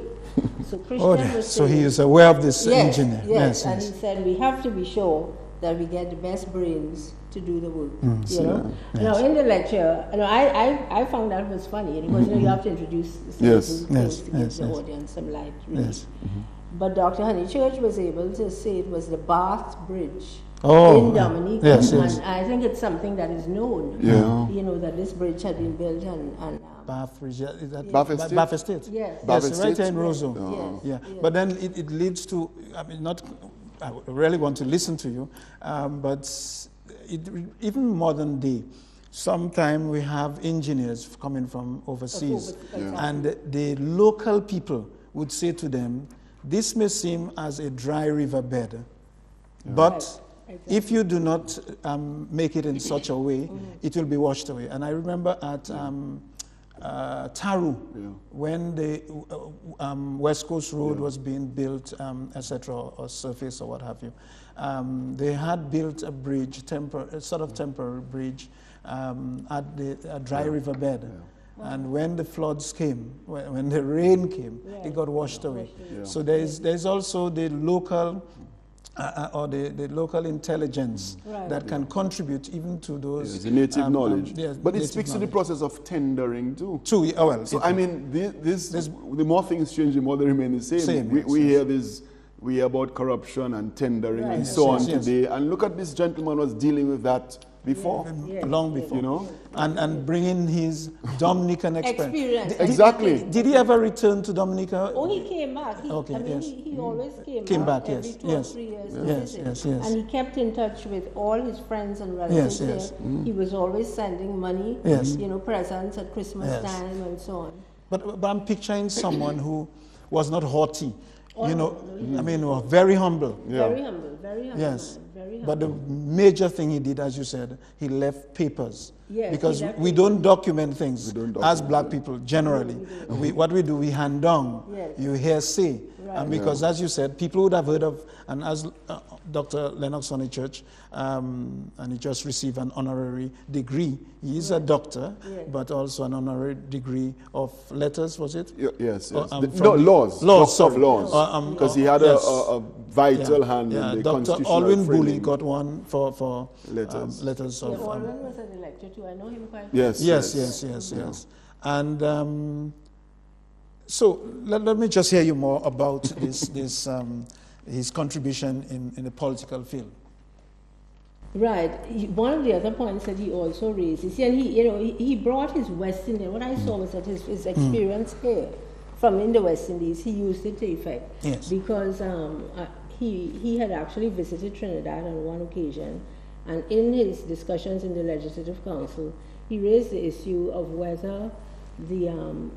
So Christian was so he is aware of this engineer. Yes, and he said we have to be sure that we get the best brains to do the work. You know. Now in the lecture, you know, I found that was funny because you know you have to introduce things to give the audience some light. Really. But Dr. Honeychurch was able to say it was the Bath Bridge. In Dominica, and I think it's something that is known. You know that this bridge had been built and Bath Bridge, is that Bath Estate? Yes. Yes, right in Roseau. Yes. But then it leads to, I mean, I really want to listen to you, but even modern day, sometimes we have engineers coming from overseas, and the local people would say to them, this may seem as a dry river bed, but if you do not make it in such a way, it will be washed away. And I remember at Taru, when the West Coast Road was being built, etc., or surface or what have you, they had built a bridge, a sort of temporary bridge at the dry river bed. And when the floods came, when the rain came, it got washed away. So there's also the local or the local intelligence that can contribute even to those... the native knowledge. But it speaks to the process of tendering too. I mean, the more things change, the more they remain the same. We hear about corruption and tendering and so on today. And look at this gentleman was dealing with that before. Long before. You know? And bringing his Dominican experience. Exactly. Did he ever return to Dominica? Oh, he came back. He always came back every 2 or 3 years to visit. And he kept in touch with all his friends and relatives there. He was always sending money, you know, presents at Christmas time and so on. But I'm picturing someone who was not haughty. You know, I mean, very humble. Very humble, very humble. Yes. Man, But the major thing he did, as you said, he left papers. Yes, because we don't document things as black people generally. What we do, we hand down. Yes. You hear say. Right. And because, as you said, people would have heard of, and as Dr. Lennox Honeychurch, and he just received an honorary degree. He is a doctor, but also an honorary degree of letters, was it? Yes. Laws. Doctor of laws. Because he had a vital hand in the Dr. constitutional Alwyn framing. Booley got one for letters of... Alwyn was an elector too. I know him quite well. Yes. And so let me just hear you more about his contribution in the political field. Right. One of the other points that he also raised is, and he brought his West Indian. What I saw was that his experience here from in the West Indies, he used it to effect. Yes. Because he had actually visited Trinidad on one occasion, and in his discussions in the Legislative Council, he raised the issue of whether the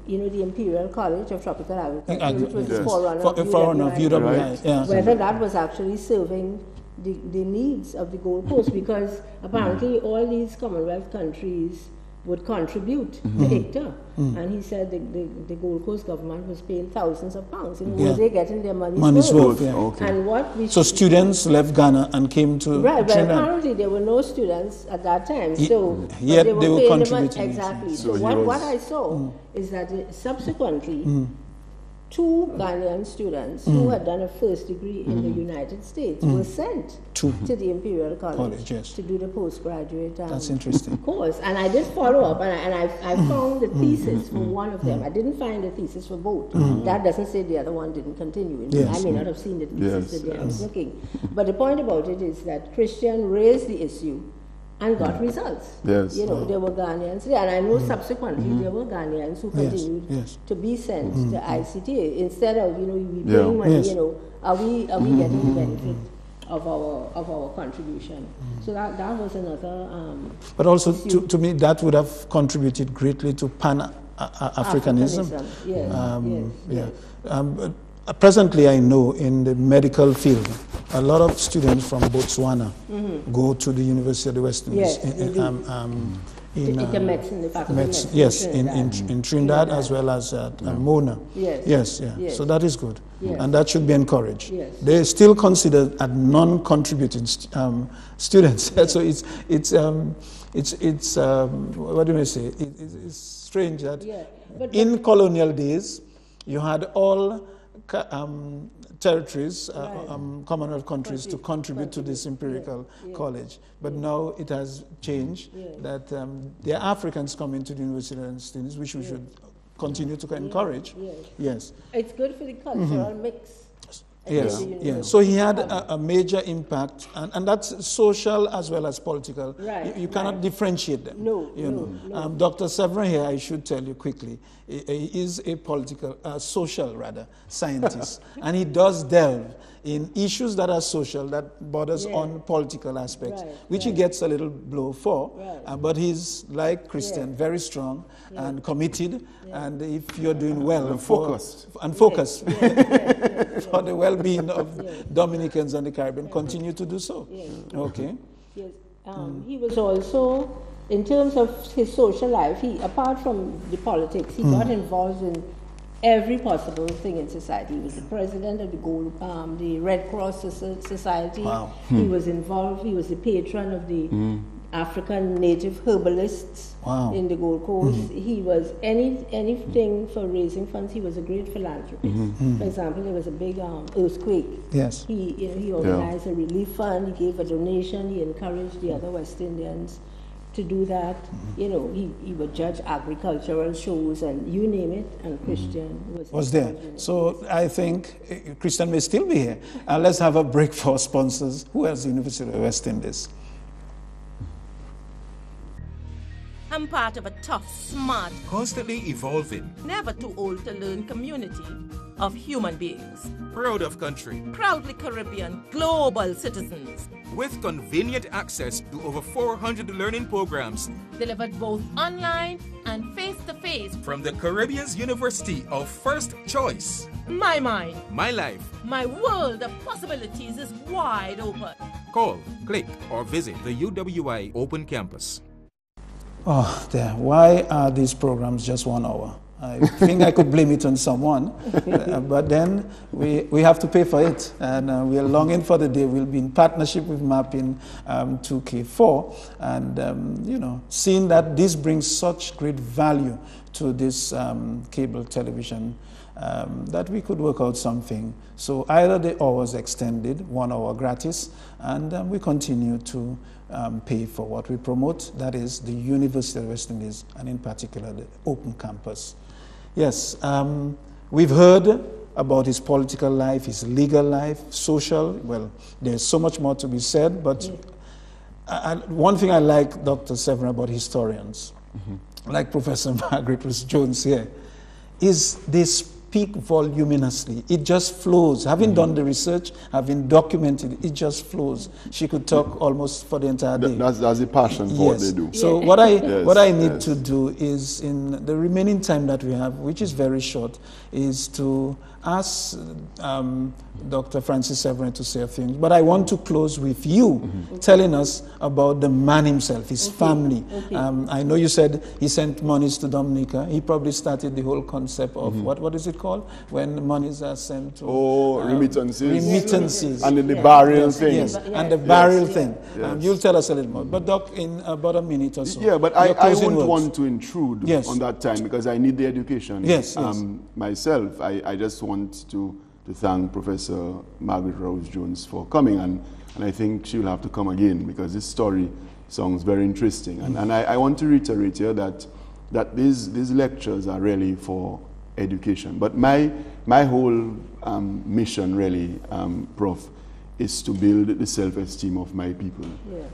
Imperial College of Tropical Agriculture, which was the forerunner of UWI, whether that was actually serving the needs of the Gold Coast, because apparently all these Commonwealth countries would contribute to ICTA. And he said the Gold Coast government was paying thousands of pounds. Were they getting their money's worth? Okay. And students left Ghana and came to Trinidad. But apparently there were no students at that time. Yet they were contributing. Exactly. So what I saw is that subsequently, 2 Ghanaian students who had done a first degree in the United States were sent to the Imperial College to do the postgraduate That's interesting. course. And I did follow up, and I found the thesis for one of them. I didn't find the thesis for both. That doesn't say the other one didn't continue. I may not have seen the thesis that I was looking. But the point about it is that Christian raised the issue and got results. Yes. There were Ghanaians there, and I know subsequently there were Ghanaians who continued to be sent to ICTA instead of we paying money. Are we getting the benefit of our contribution? So that was another. But also to me that would have contributed greatly to Pan-Africanism. Yes. Presently, I know in the medical field, a lot of students from Botswana go to the University of the West Indies. In Trinidad as well as at Mona. Yes. So that is good, and that should be encouraged. They're still considered as non-contributing students. So it's what do you say? It's strange that in colonial days you had all territories, Commonwealth countries to contribute to this empirical college. But now it has changed that there are Africans coming to the University of the Indies, which we should continue to encourage. Yes. It's good for the cultural mix. Yes. So he had a major impact, and that's social as well as political. Right. You cannot differentiate them. No. Dr. Severin here, I should tell you quickly, he is a social scientist, and he does delve in issues that are social, that borders on political aspects, which he gets a little blow for. But he's like Christian, very strong and committed, and if you're doing well, and focused for the well-being of Dominicans and the Caribbean, continue to do so. Okay. Yes. He was also, in terms of his social life, apart from the politics, he got involved in every possible thing in society. He was the president of the Red Cross Society. Wow. He was involved. He was the patron of the African native herbalists in the Gold Coast. He was anything for raising funds. He was a great philanthropist. For example, there was a big earthquake. Yes. He organized a relief fund. He gave a donation. He encouraged the other West Indians to do that. He would judge agricultural shows and you name it, and Christian was there. So I think Christian may still be here. Let's have a break for sponsors. Who else? University of the West Indies. I'm part of a tough, smart, Constantly evolving, never too old to learn community of human beings. proud of country, Proudly Caribbean, global citizens. with convenient access to over 400 learning programs Delivered both online and face-to-face. from the Caribbean's University of First Choice. My mind, My life. my world of possibilities is wide open. Call, click, or visit the UWI Open Campus. Oh, there. Why are these programs just 1 hour? I think I could blame it on someone, but then we have to pay for it, and we are longing for the day we'll be in partnership with Mapping 2K4, and you know, seeing that this brings such great value to this cable television, that we could work out something. So either the hours extended, 1 hour gratis, and we continue to pay for what we promote, that is the University of the West Indies, and in particular the Open Campus. Yes, we've heard about his political life, his legal life, social. Well, there's so much more to be said, but one thing I like, Dr. Severin, about historians, like Professor Margaret Rouse-Jones here, is they speak voluminously. It just flows. Having done the research, having documented it, it just flows. She could talk almost for the entire day. That's the passion for what they do. So what I need to do is, in the remaining time that we have, which is very short, is to ask Dr. Francis Severin to say a thing. But I want to close with you telling us about the man himself, his family. I know you said he sent monies to Dominica. He probably started the whole concept of what is it called when monies are sent to remittances. Remittances. And then the burial thing. Yes, and the burial thing. You'll tell us a little more. But Doc, in about a minute or so. Yeah, but I wouldn't want to intrude on that time because I need the education. Yes, myself, I just want to thank Professor Margaret Rouse-Jones for coming, and I think she'll have to come again because this story sounds very interesting. And I want to reiterate here that these lectures are really for education. But my whole mission really, Prof, is to build the self-esteem of my people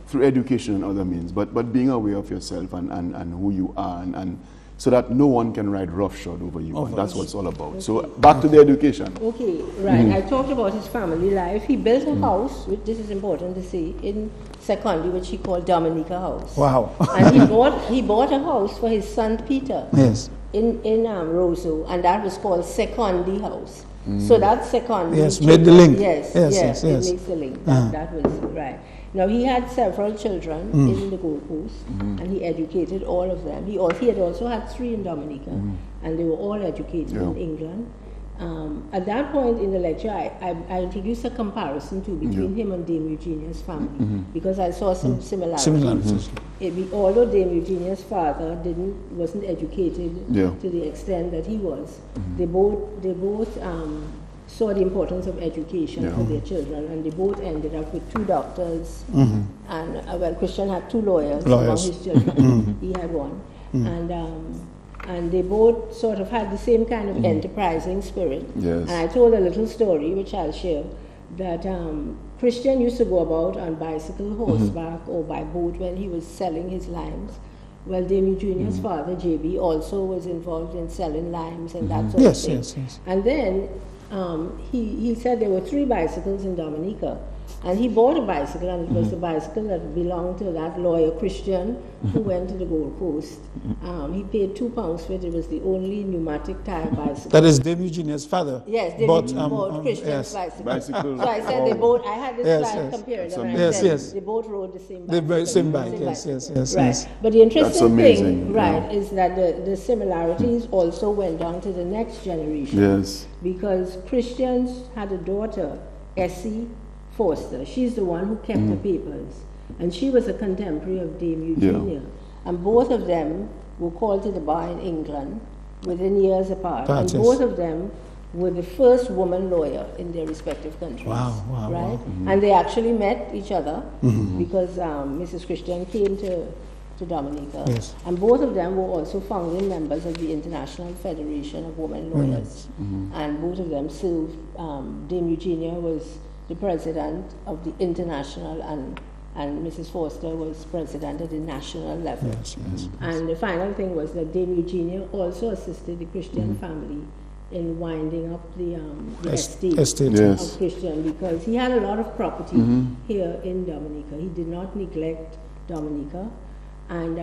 through education and other means, but being aware of yourself and who you are, and so that no one can ride roughshod over you. And that's what it's all about. So back to the education. Okay, right. I talked about his family life. He built a house, which this is important to say, in Secondi, which he called Dominica House. Wow. And he bought a house for his son Peter. Yes. In Roseau, and that was called Secondi House. So that's Secondi. Yes, made the link. Yes, it makes the link. That was right. Now, he had several children in the Gold Coast, and he educated all of them. He had also had 3 in Dominica, and they were all educated in England. At that point in the lecture, I introduced a comparison too between him and Dame Eugenia's family, because I saw some similarities. Although Dame Eugenia's father wasn't educated to the extent that he was, they both saw the importance of education for their children, and they both ended up with 2 doctors, and Christian had 2 lawyers among his children. He had 1, and they both sort of had the same kind of enterprising spirit. Yes. And I told a little story, which I'll share, that Christian used to go about on bicycle, horseback, or by boat when he was selling his limes. Well, Dame Eugenia's father, JB, also was involved in selling limes and that sort of thing. Yes. And then he said there were 3 bicycles in Dominica. And he bought a bicycle, and it was the bicycle that belonged to that lawyer Christian who went to the Gold Coast. He paid £2 for it. It was the only pneumatic tire bicycle. That is Dame Eugenia's father. Yes, Dame Eugenia bought Christian's bicycle. So I said they both, I had this slide comparing them, and I said they both rode the same bike. The same bike, yes. Right. But the interesting thing, is that the similarities also went down to the next generation. Yes. Because Christians had a daughter, Essie Foster. She's the one who kept the papers, and she was a contemporary of Dame Eugenia. And both of them were called to the bar in England within years apart. And both of them were the first woman lawyer in their respective countries. Wow. And they actually met each other because Mrs. Christian came to Dominica. Yes. And both of them were also founding members of the International Federation of Women Lawyers. And both of them served. Dame Eugenia was the president of the international, and Mrs. Foster was president at the national level. Yes. And the final thing was that Dame Eugenia also assisted the Christian family in winding up the estate of Christian, because he had a lot of property here in Dominica. He did not neglect Dominica, And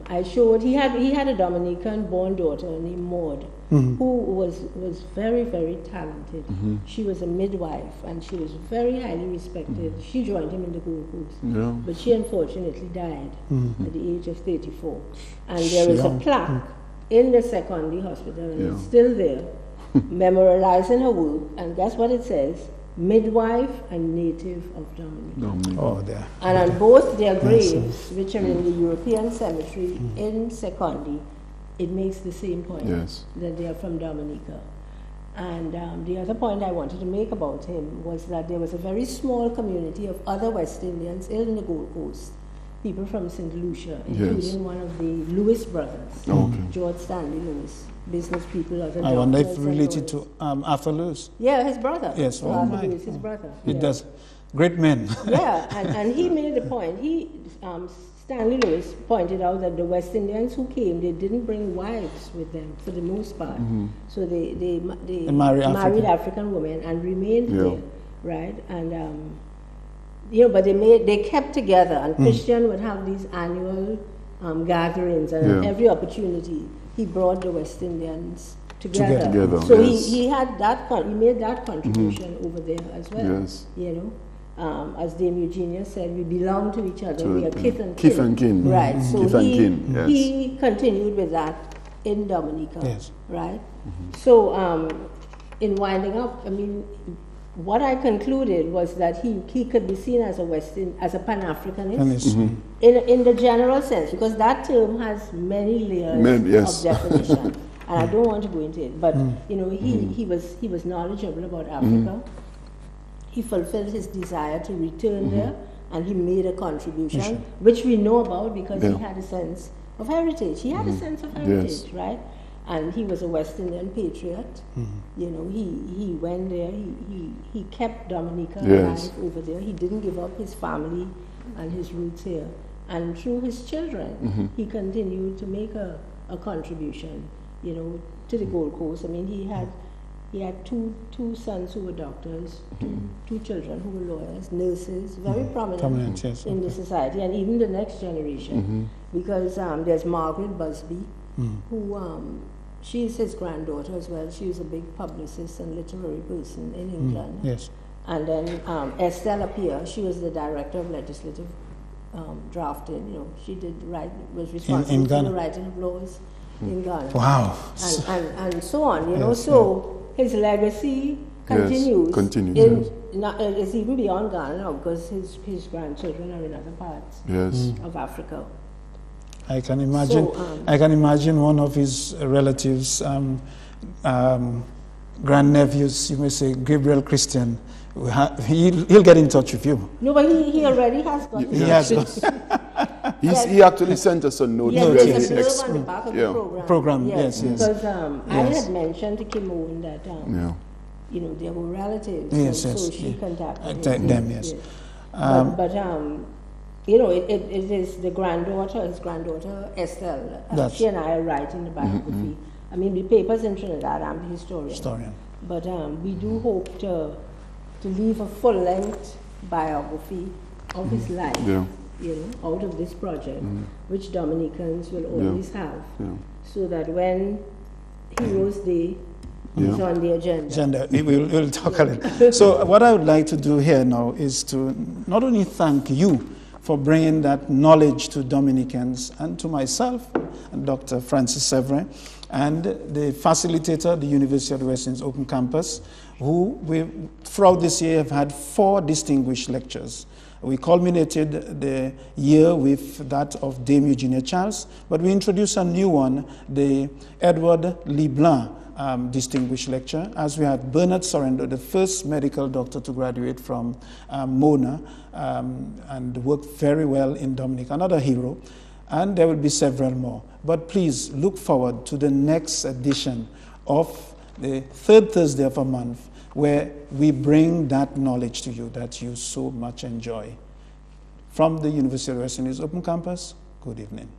I showed, he had a Dominican-born daughter named Maud, who was very, very talented. She was a midwife, and she was very highly respected. She joined him in the Gold Coast, but she unfortunately died at the age of 34. And there is a plaque in the Secondi Hospital, and it's still there, memorializing her work, and guess what it says? Midwife and native of Dominica. Oh, there. And on both their graves, which are in the European cemetery in Secondi, it makes the same point, that they are from Dominica. And the other point I wanted to make about him was that there was a very small community of other West Indians in the Gold Coast, people from St. Lucia, including one of the Lewis brothers, George Stanley Lewis. Business people, other I wonder if related to Arthur Lewis. Yeah, his brother. Yes, so Arthur Lewis, his brother. It does. Great men. And he made a point. Stanley Lewis pointed out that the West Indians who came, they didn't bring wives with them for the most part. So they married African women and remained there, right? And but they kept together. And Christian would have these annual gatherings, and at every opportunity he brought the West Indians together. So he had that. He made that contribution over there as well. As Dame Eugenia said, we belong to each other. We are kith and kin. Kith and kin. Right. So he continued with that in Dominica. Right. So in winding up, I mean, what I concluded was that he could be seen as a Pan-Africanist in the general sense, because that term has many layers of definition, and I don't want to go into it. But he was knowledgeable about Africa. He fulfilled his desire to return there, and he made a contribution, which we know about because he had a sense of heritage. He had a sense of heritage, right? And he was a West Indian patriot. He went there. He kept Dominica alive over there. He didn't give up his family and his roots here. And through his children, he continued to make a contribution, to the Gold Coast. I mean, he had two sons who were doctors, two children who were lawyers, nurses, very prominent in the society, and even the next generation. Because there's Margaret Busby, who she's his granddaughter as well. She was a big publicist and literary person in England. And then Estelle Appiah, she was the director of legislative drafting. She was responsible for the writing of laws in Ghana. Wow. And so on. So his legacy continues. It's even beyond Ghana now, because his grandchildren are in other parts of Africa. I can imagine one of his relatives, grandnephews, you may say, Gabriel Christian. He'll get in touch with you. No, but he already has got. He has got. He actually sent us a note. Yes, a on the back of the program. Yes. Because I had mentioned to Kim Owen that there were relatives, so she contacted them. Yes. It is his granddaughter Estelle. She and I are writing the biography. I mean, the paper's in Trinidad. I'm the historian. But we do hope to leave a full-length biography of his life, out of this project, which Dominicans will always have, so that when Heroes Day is on the agenda. We'll talk a little. So what I would like to do here now is to not only thank you for bringing that knowledge to Dominicans and to myself and Dr. Francis Severin and the facilitator, the University of the West Indies Open Campus, who throughout this year have had 4 distinguished lectures. We culminated the year with that of Dame Eugenia Charles, but we introduced a new one, the Edward Leblanc distinguished lecture, as we had Bernard Sorrento, the first medical doctor to graduate from Mona, and worked very well in Dominica, another hero, and there will be several more. But please look forward to the next edition of the 3rd Thursday of a month, where we bring that knowledge to you that you so much enjoy. From the University of the West Indies Open Campus, good evening.